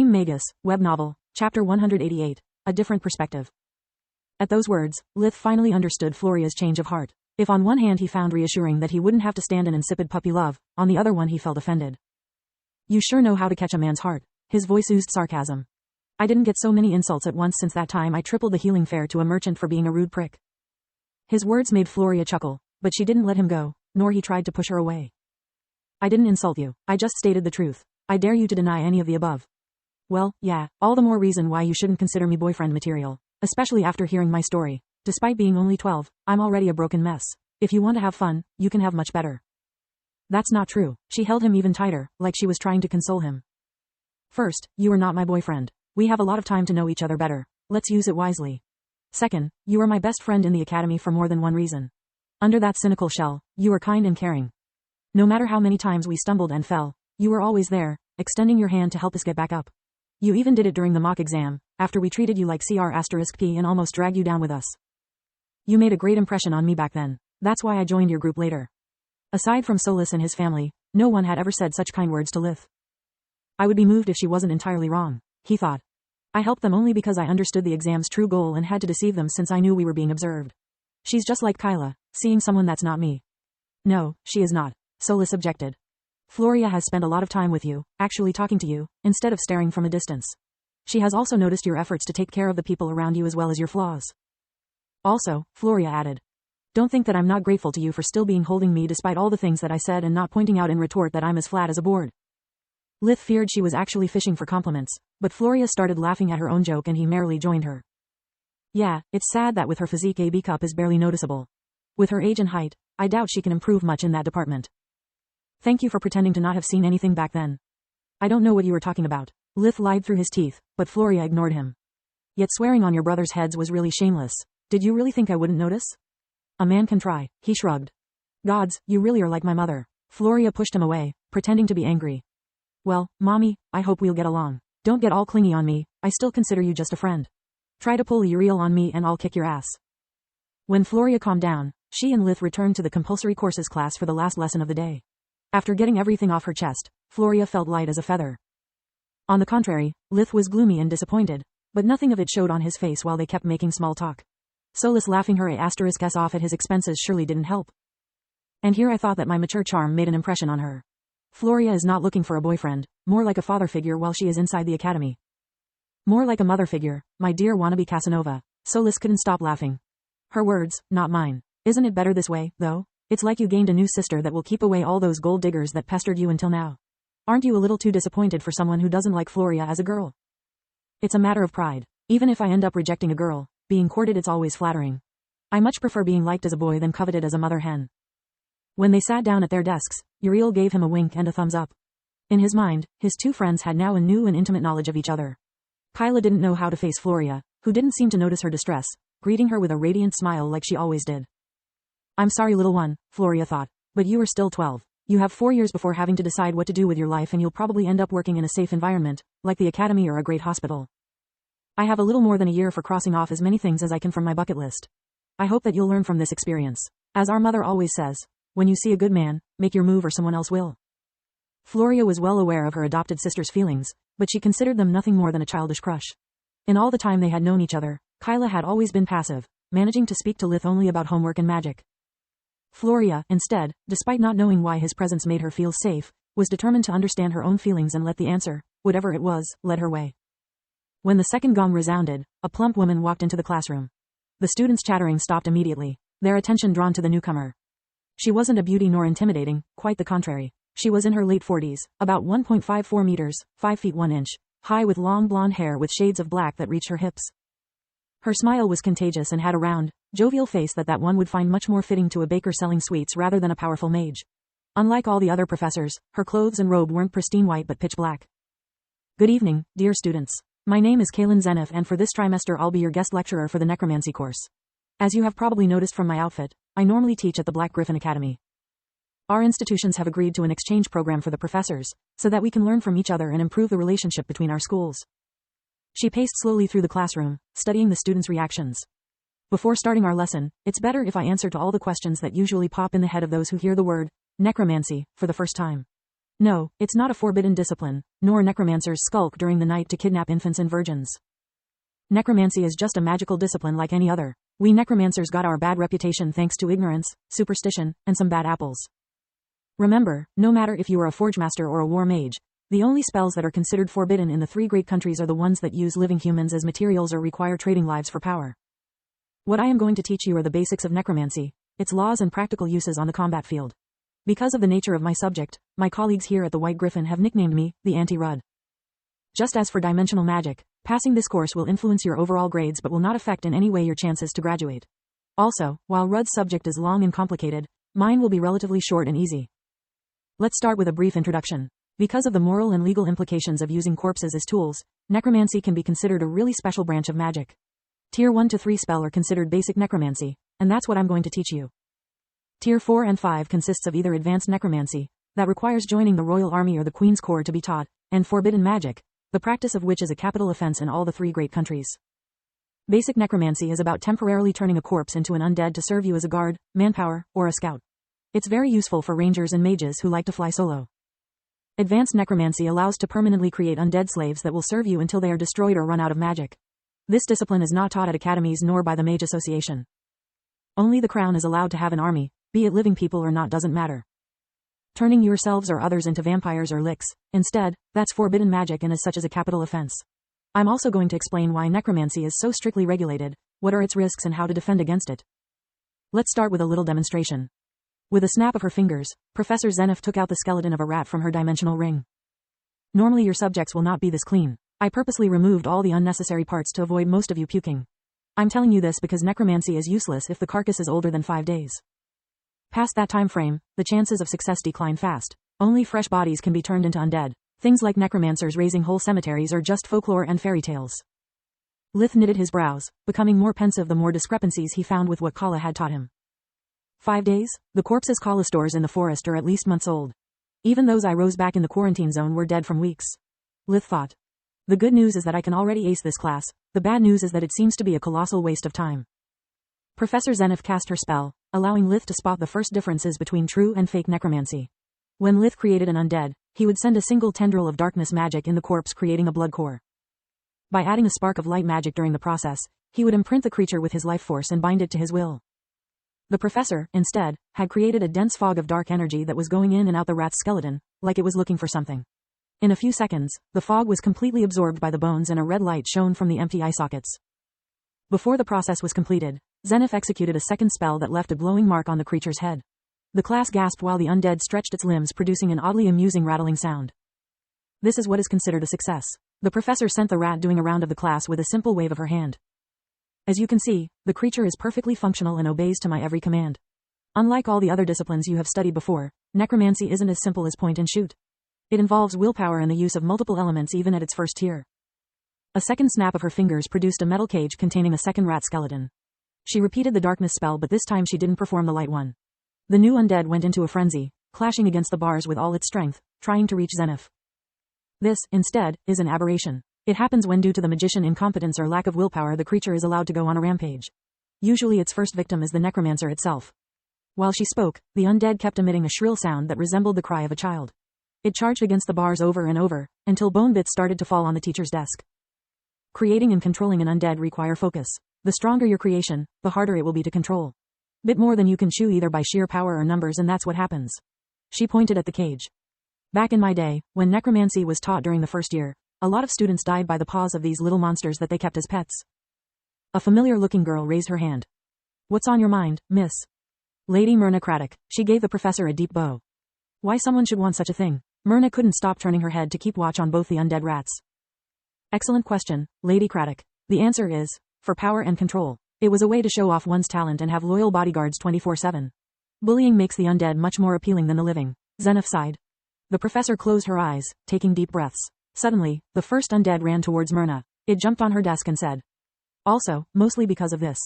Magus, web novel, chapter 188, A Different Perspective. At those words, Lith finally understood Floria's change of heart. If on one hand he found reassuring that he wouldn't have to stand in insipid puppy love, on the other one he felt offended. You sure know how to catch a man's heart. His voice oozed sarcasm. I didn't get so many insults at once since that time I tripled the healing fare to a merchant for being a rude prick. His words made Floria chuckle, but she didn't let him go, nor he tried to push her away. I didn't insult you, I just stated the truth. I dare you to deny any of the above. Well, yeah, all the more reason why you shouldn't consider me boyfriend material, especially after hearing my story. Despite being only 12, I'm already a broken mess. If you want to have fun, you can have much better. That's not true. She held him even tighter, like she was trying to console him. First, you are not my boyfriend. We have a lot of time to know each other better. Let's use it wisely. Second, you are my best friend in the academy for more than one reason. Under that cynical shell, you are kind and caring. No matter how many times we stumbled and fell, you were always there, extending your hand to help us get back up. You even did it during the mock exam, after we treated you like CR*P and almost dragged you down with us. You made a great impression on me back then. That's why I joined your group later. Aside from Solis and his family, no one had ever said such kind words to Lith. I would be moved if she wasn't entirely wrong, he thought. I helped them only because I understood the exam's true goal and had to deceive them since I knew we were being observed. She's just like Kyla, seeing someone that's not me. No, she is not, Solis objected. Floria has spent a lot of time with you, actually talking to you, instead of staring from a distance. She has also noticed your efforts to take care of the people around you as well as your flaws. Also, Floria added. Don't think that I'm not grateful to you for still being holding me despite all the things that I said and not pointing out in retort that I'm as flat as a board. Lith feared she was actually fishing for compliments, but Floria started laughing at her own joke and he merrily joined her. Yeah, it's sad that with her physique a B-cup is barely noticeable. With her age and height, I doubt she can improve much in that department. Thank you for pretending to not have seen anything back then. I don't know what you were talking about. Lith lied through his teeth, but Floria ignored him. Yet swearing on your brother's heads was really shameless. Did you really think I wouldn't notice? A man can try, he shrugged. Gods, you really are like my mother. Floria pushed him away, pretending to be angry. Well, Mommy, I hope we'll get along. Don't get all clingy on me, I still consider you just a friend. Try to pull a Uriel on me and I'll kick your ass. When Floria calmed down, she and Lith returned to the compulsory courses class for the last lesson of the day. After getting everything off her chest, Floria felt light as a feather. On the contrary, Lith was gloomy and disappointed, but nothing of it showed on his face while they kept making small talk. Solis laughing her *s off at his expenses surely didn't help. And here I thought that my mature charm made an impression on her. Floria is not looking for a boyfriend, more like a father figure while she is inside the academy. More like a mother figure, my dear wannabe Casanova. Solis couldn't stop laughing. Her words, not mine. Isn't it better this way, though? It's like you gained a new sister that will keep away all those gold diggers that pestered you until now. Aren't you a little too disappointed for someone who doesn't like Floria as a girl? It's a matter of pride. Even if I end up rejecting a girl, being courted it's always flattering. I much prefer being liked as a boy than coveted as a mother hen. When they sat down at their desks, Uriel gave him a wink and a thumbs up. In his mind, his two friends had now a new and intimate knowledge of each other. Kyla didn't know how to face Floria, who didn't seem to notice her distress, greeting her with a radiant smile like she always did. I'm sorry little one, Floria thought, but you are still 12. You have 4 years before having to decide what to do with your life and you'll probably end up working in a safe environment, like the academy or a great hospital. I have a little more than a year for crossing off as many things as I can from my bucket list. I hope that you'll learn from this experience. As our mother always says, when you see a good man, make your move or someone else will. Floria was well aware of her adopted sister's feelings, but she considered them nothing more than a childish crush. In all the time they had known each other, Kyla had always been passive, managing to speak to Lith only about homework and magic. Floria, instead, despite not knowing why his presence made her feel safe, was determined to understand her own feelings and let the answer, whatever it was, lead her way. When the second gong resounded, a plump woman walked into the classroom. The students' chattering stopped immediately, their attention drawn to the newcomer. She wasn't a beauty nor intimidating, quite the contrary. She was in her late 40s, about 1.54 meters, 5 feet 1 inch, high with long blonde hair with shades of black that reached her hips. Her smile was contagious and had a round, jovial face that one would find much more fitting to a baker selling sweets rather than a powerful mage. Unlike all the other professors, her clothes and robe weren't pristine white but pitch black. Good evening, dear students. My name is Kaylin Zenith and for this trimester I'll be your guest lecturer for the necromancy course. As you have probably noticed from my outfit, I normally teach at the Black Griffin Academy. Our institutions have agreed to an exchange program for the professors, so that we can learn from each other and improve the relationship between our schools. She paced slowly through the classroom, studying the students' reactions. Before starting our lesson, it's better if I answer to all the questions that usually pop in the head of those who hear the word necromancy for the first time. No, it's not a forbidden discipline, nor necromancers skulk during the night to kidnap infants and virgins. Necromancy is just a magical discipline like any other. We necromancers got our bad reputation thanks to ignorance, superstition, and some bad apples. Remember, no matter if you are a forge master or a war mage, the only spells that are considered forbidden in the 3 great countries are the ones that use living humans as materials or require trading lives for power. What I am going to teach you are the basics of necromancy, its laws and practical uses on the combat field. Because of the nature of my subject, my colleagues here at the White Griffin have nicknamed me the Anti-Rudd. Just as for dimensional magic, passing this course will influence your overall grades but will not affect in any way your chances to graduate. Also, while Rudd's subject is long and complicated, mine will be relatively short and easy. Let's start with a brief introduction. Because of the moral and legal implications of using corpses as tools, necromancy can be considered a really special branch of magic. Tier 1 to 3 spell are considered basic necromancy, and that's what I'm going to teach you. Tier 4 and 5 consists of either advanced necromancy, that requires joining the royal army or the queen's court to be taught, and forbidden magic, the practice of which is a capital offense in all the 3 great countries. Basic necromancy is about temporarily turning a corpse into an undead to serve you as a guard, manpower, or a scout. It's very useful for rangers and mages who like to fly solo. Advanced necromancy allows to permanently create undead slaves that will serve you until they are destroyed or run out of magic. This discipline is not taught at academies nor by the Mage Association. Only the Crown is allowed to have an army, be it living people or not doesn't matter. Turning yourselves or others into vampires or licks, instead, that's forbidden magic and as such is a capital offense. I'm also going to explain why necromancy is so strictly regulated, what are its risks and how to defend against it. Let's start with a little demonstration. With a snap of her fingers, Professor Zenith took out the skeleton of a rat from her dimensional ring. Normally your subjects will not be this clean. I purposely removed all the unnecessary parts to avoid most of you puking. I'm telling you this because necromancy is useless if the carcass is older than 5 days. Past that time frame, the chances of success decline fast. Only fresh bodies can be turned into undead. Things like necromancers raising whole cemeteries are just folklore and fairy tales. Lith knitted his brows, becoming more pensive the more discrepancies he found with what Kala had taught him. 5 days? The corpses Kala stores in the forest are at least months old. Even those I rose back in the quarantine zone were dead from weeks. Lith thought. The good news is that I can already ace this class, the bad news is that it seems to be a colossal waste of time. Professor Zenith cast her spell, allowing Lith to spot the first differences between true and fake necromancy. When Lith created an undead, he would send a single tendril of darkness magic in the corpse creating a blood core. By adding a spark of light magic during the process, he would imprint the creature with his life force and bind it to his will. The professor, instead, had created a dense fog of dark energy that was going in and out the rat's skeleton, like it was looking for something. In a few seconds, the fog was completely absorbed by the bones and a red light shone from the empty eye sockets. Before the process was completed, Zenith executed a second spell that left a glowing mark on the creature's head. The class gasped while the undead stretched its limbs, producing an oddly amusing rattling sound. This is what is considered a success. The professor sent the rat doing a round of the class with a simple wave of her hand. As you can see, the creature is perfectly functional and obeys to my every command. Unlike all the other disciplines you have studied before, necromancy isn't as simple as point and shoot. It involves willpower and the use of multiple elements even at its first tier. A second snap of her fingers produced a metal cage containing a second rat skeleton. She repeated the darkness spell, but this time she didn't perform the light one. The new undead went into a frenzy, clashing against the bars with all its strength, trying to reach Zenith. This, instead, is an aberration. It happens when due to the magician incompetence or lack of willpower the creature is allowed to go on a rampage. Usually its first victim is the necromancer itself. While she spoke, the undead kept emitting a shrill sound that resembled the cry of a child. It charged against the bars over and over, until bone bits started to fall on the teacher's desk. Creating and controlling an undead require focus. The stronger your creation, the harder it will be to control. Bit more than you can chew either by sheer power or numbers, and that's what happens. She pointed at the cage. Back in my day, when necromancy was taught during the first year, a lot of students died by the paws of these little monsters that they kept as pets. A familiar-looking girl raised her hand. What's on your mind, miss? Lady Myrna Craddock. She gave the professor a deep bow. Why someone should want such a thing? Myrna couldn't stop turning her head to keep watch on both the undead rats. Excellent question, Lady Craddock. The answer is, for power and control. It was a way to show off one's talent and have loyal bodyguards 24/7. Bullying makes the undead much more appealing than the living. Zenith sighed. The professor closed her eyes, taking deep breaths. Suddenly, the first undead ran towards Myrna. It jumped on her desk and said. Also, mostly because of this,